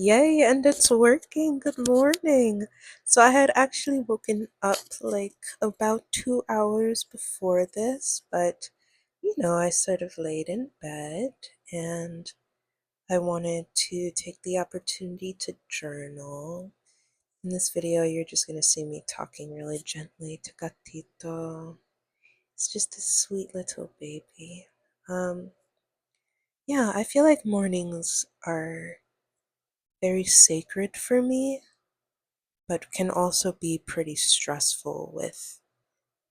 Yay, and it's working. Good morning. So I had actually woken up like about 2 hours before this, but I sort of laid in bed and I wanted to take the opportunity to journal. In this video, you're just going to see me talking really gently to Gatito. It's just a sweet little baby. Um, yeah, I feel like mornings are very sacred for me, but can also be pretty stressful with,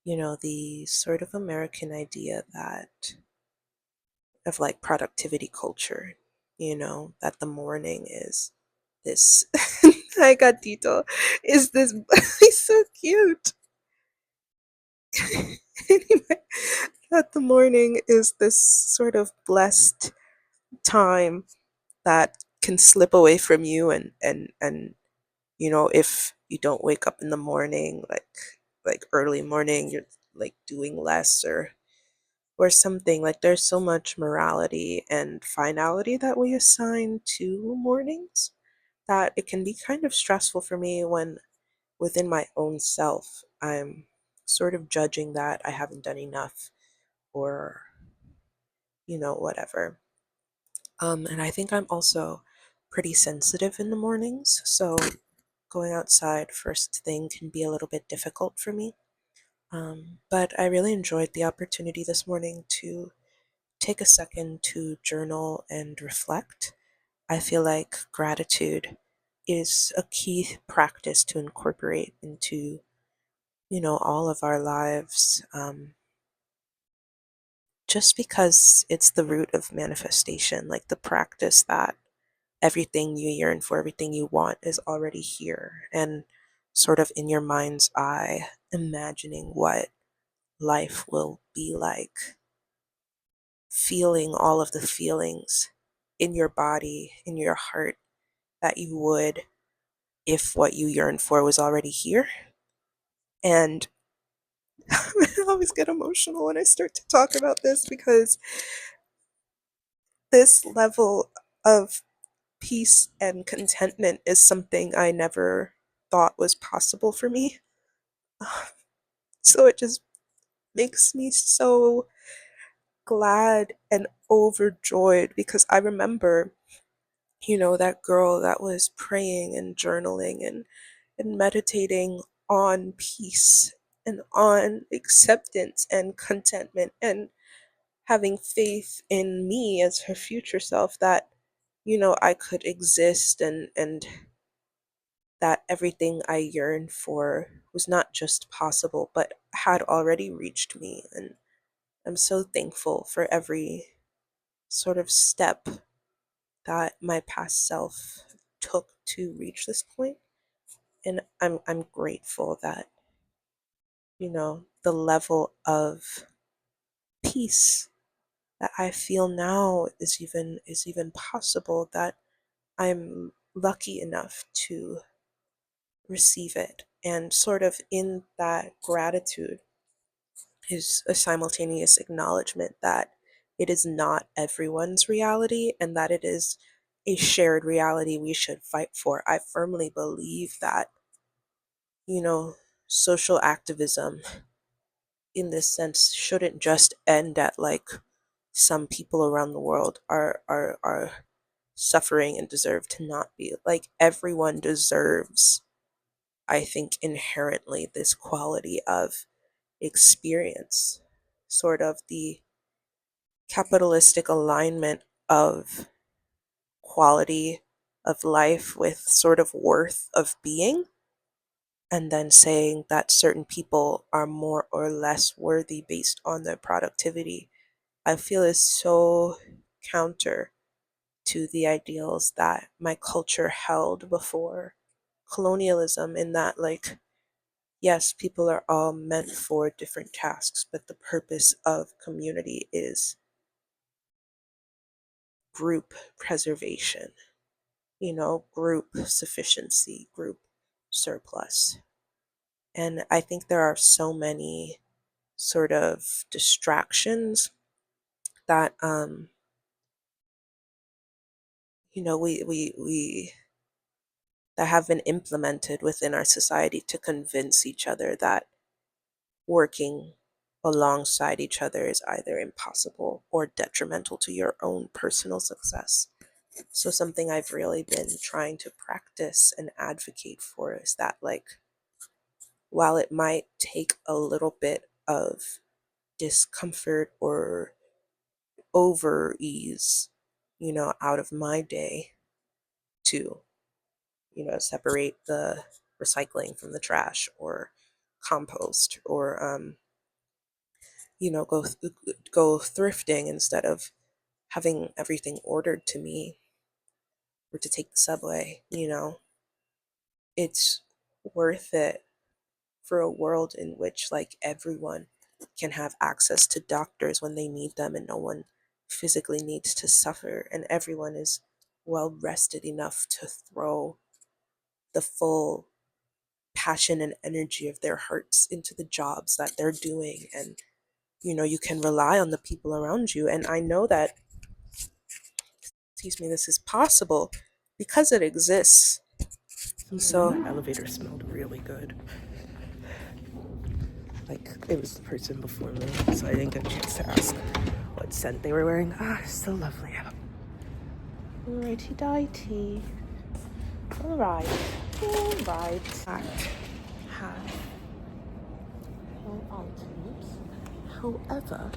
the sort of American idea that of like productivity culture, that the morning is this. I got Tito. Is this he's so cute. Anyway, that the morning is this sort of blessed time that can slip away from you and if you don't wake up in the morning, like early morning, you're like doing less or something. Like there's so much morality and finality that we assign to mornings that it can be kind of stressful for me when within my own self I'm sort of judging that I haven't done enough or whatever. And I think I'm also pretty sensitive in the mornings, so going outside first thing can be a little bit difficult for me. But I really enjoyed the opportunity this morning to take a second to journal and reflect. I feel like gratitude is a key practice to incorporate into, all of our lives, just because it's the root of manifestation, like the practice that everything you yearn for, everything you want is already here and sort of in your mind's eye, imagining what life will be like, feeling all of the feelings in your body, in your heart, that you would if what you yearn for was already here. And I always get emotional when I start to talk about this because this level of peace and contentment is something I never thought was possible for me. So it just makes me so glad and overjoyed because I remember, that girl that was praying and journaling and meditating on peace and on acceptance and contentment and having faith in me as her future self that, I could exist and that everything I yearned for was not just possible, but had already reached me. And I'm so thankful for every sort of step that my past self took to reach this point. And I'm grateful that, the level of peace that I feel now is even possible, that I'm lucky enough to receive it. And sort of in that gratitude is a simultaneous acknowledgement that it is not everyone's reality and that it is a shared reality we should fight for. I firmly believe that, you know, social activism in this sense shouldn't just end at like some people around the world are suffering and deserve to not be. Like everyone deserves, I think, inherently this quality of experience, sort of the capitalistic alignment of quality of life with sort of worth of being, and then saying that certain people are more or less worthy based on their productivity, I feel is so counter to the ideals that my culture held before colonialism, in that, like, yes, people are all meant for different tasks, but the purpose of community is group preservation, group sufficiency, group surplus. And I think there are so many sort of distractions that we that have been implemented within our society to convince each other that working alongside each other is either impossible or detrimental to your own personal success. So, something I've really been trying to practice and advocate for is that, like, while it might take a little bit of discomfort or over ease, out of my day to, separate the recycling from the trash or compost or, go thrifting instead of having everything ordered to me or to take the subway, it's worth it for a world in which like everyone can have access to doctors when they need them and no one physically needs to suffer and everyone is well rested enough to throw the full passion and energy of their hearts into the jobs that they're doing and you can rely on the people around you and I know that excuse me this is possible because it exists and so The elevator smelled really good. Like, it was the person before me, so I didn't get a chance to ask what scent they were wearing. So lovely. Alrighty dighty. Alright. I have no alternatives. However,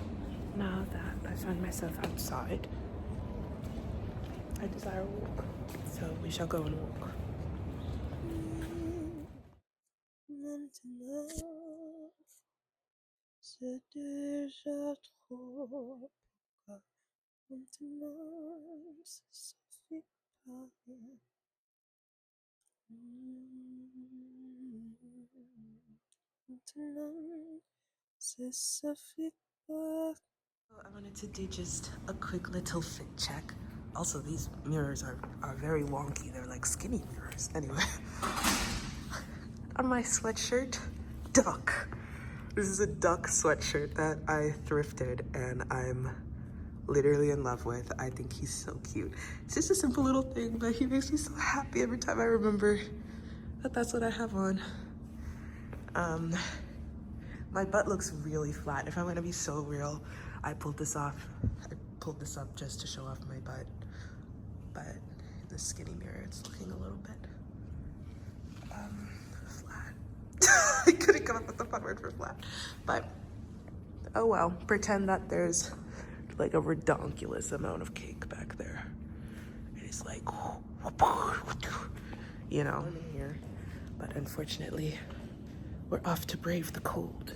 now that I find myself outside, I desire a walk. So we shall go and walk. maintenant, c'est déjà trop. Maintenant, ça suffit pas. Maintenant, ça suffit pas. I wanted to do just a quick little fit check. Also, these mirrors are very wonky. They're like skinny mirrors. Anyway, on my sweatshirt, duck. This is a duck sweatshirt that I thrifted and I'm literally in love with. I think he's so cute. It's just a simple little thing, but he makes me so happy every time I remember that that's what I have on. My butt looks really flat. If I'm gonna be so real, I pulled this off. I pulled this up just to show off my butt. But in the skinny mirror, it's looking a little bit flat. I couldn't come up with the fun word for flat. But oh well, pretend that there's like a redonkulous amount of cake back there. And it's like, I'm in here. But unfortunately, we're off to brave the cold.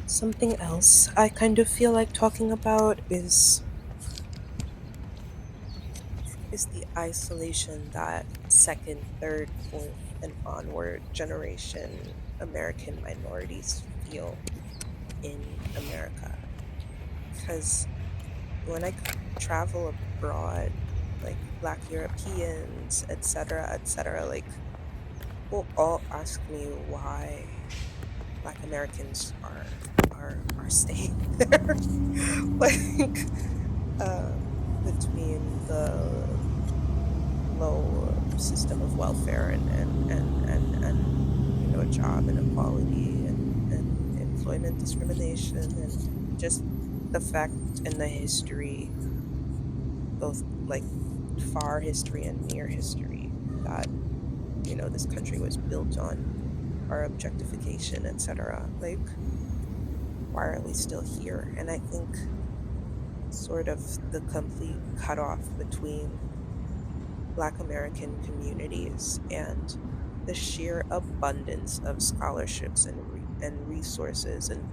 Something else I kind of feel like talking about is the isolation that second, third, fourth, and onward generation American minorities feel in America. Because when I travel abroad, like Black Europeans, etc., like people all ask me why Black Americans are staying there. like between the low system of welfare and job inequality and employment discrimination and just the fact and the history, both like far history and near history, that this country was built on, our objectification, etc. Like, why are we still here? And I think sort of the complete cutoff between Black American communities and the sheer abundance of scholarships and resources and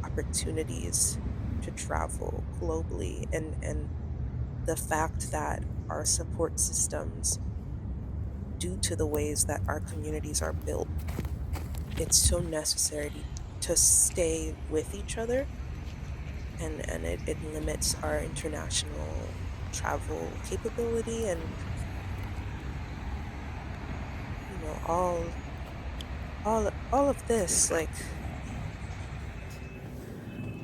opportunities to travel globally and the fact that our support systems, due to the ways that our communities are built, it's so necessary to stay with each other and it limits our international travel capability and all of this. Like,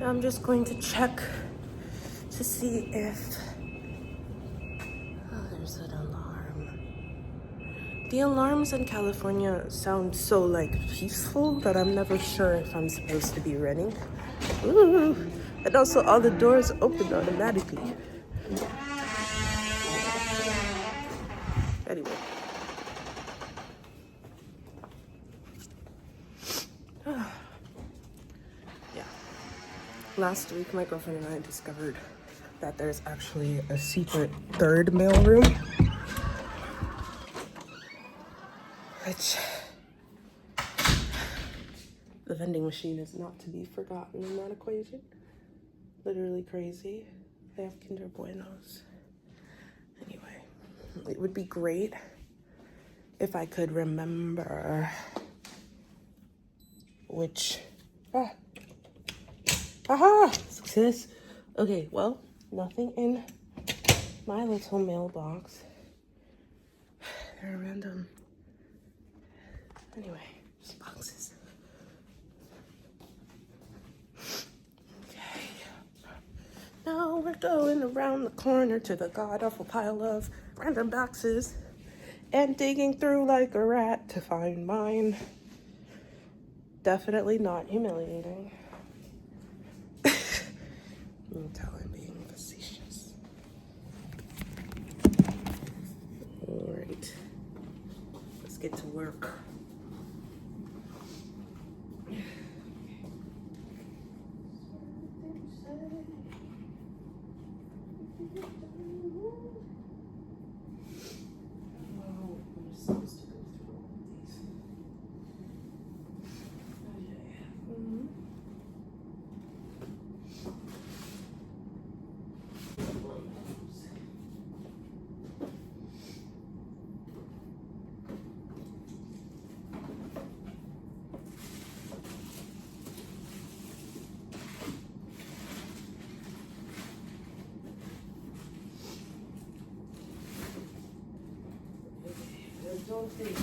I'm just going to check to see if... Oh, there's an alarm. The alarms in California sound so like peaceful that I'm never sure if I'm supposed to be running. Ooh. And also all the doors open automatically. Anyway. Yeah. Last week my girlfriend and I discovered that there's actually a secret third mailroom. Which the vending machine is not to be forgotten in that equation. Literally crazy. They have Kinder Buenos. Anyway, it would be great if I could remember which... Aha! Success! Okay, well, nothing in my little mailbox. They're random. Anyway, just boxes. Okay. Now we're going around the corner to the god-awful pile of random boxes and digging through like a rat to find mine. Definitely not humiliating. You can tell I'm being facetious. Alright. Let's get to work. Don't think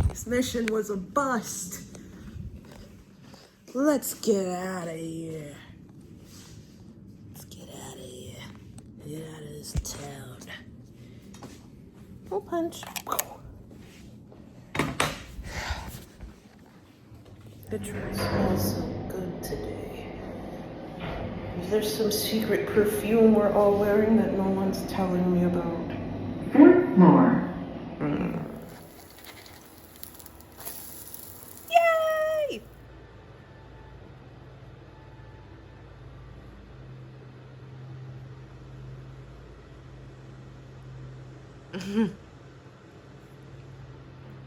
this mission was a bust. Let's get out of here. Let's get out of here. Get out of this town. Full punch. It sure smells so good today. Is there some secret perfume we're all wearing that no one's telling me about? 4th floor. Yay!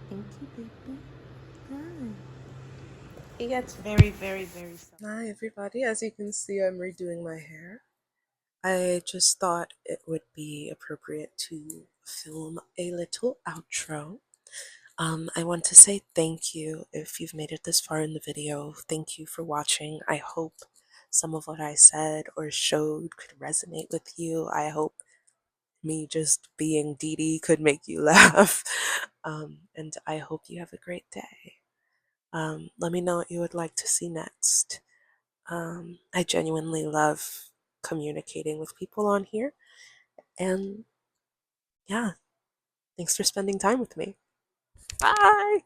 Thank you, baby. Hi. It gets very, very, very sad. Hi everybody, as you can see I'm redoing my hair. I just thought it would be appropriate to film a little outro. I want to say thank you if you've made it this far in the video. Thank you for watching. I hope some of what I said or showed could resonate with you. I hope me just being Dee Dee could make you laugh. And I hope you have a great day. Let me know what you would like to see next. I genuinely love communicating with people on here. And yeah, thanks for spending time with me. Bye!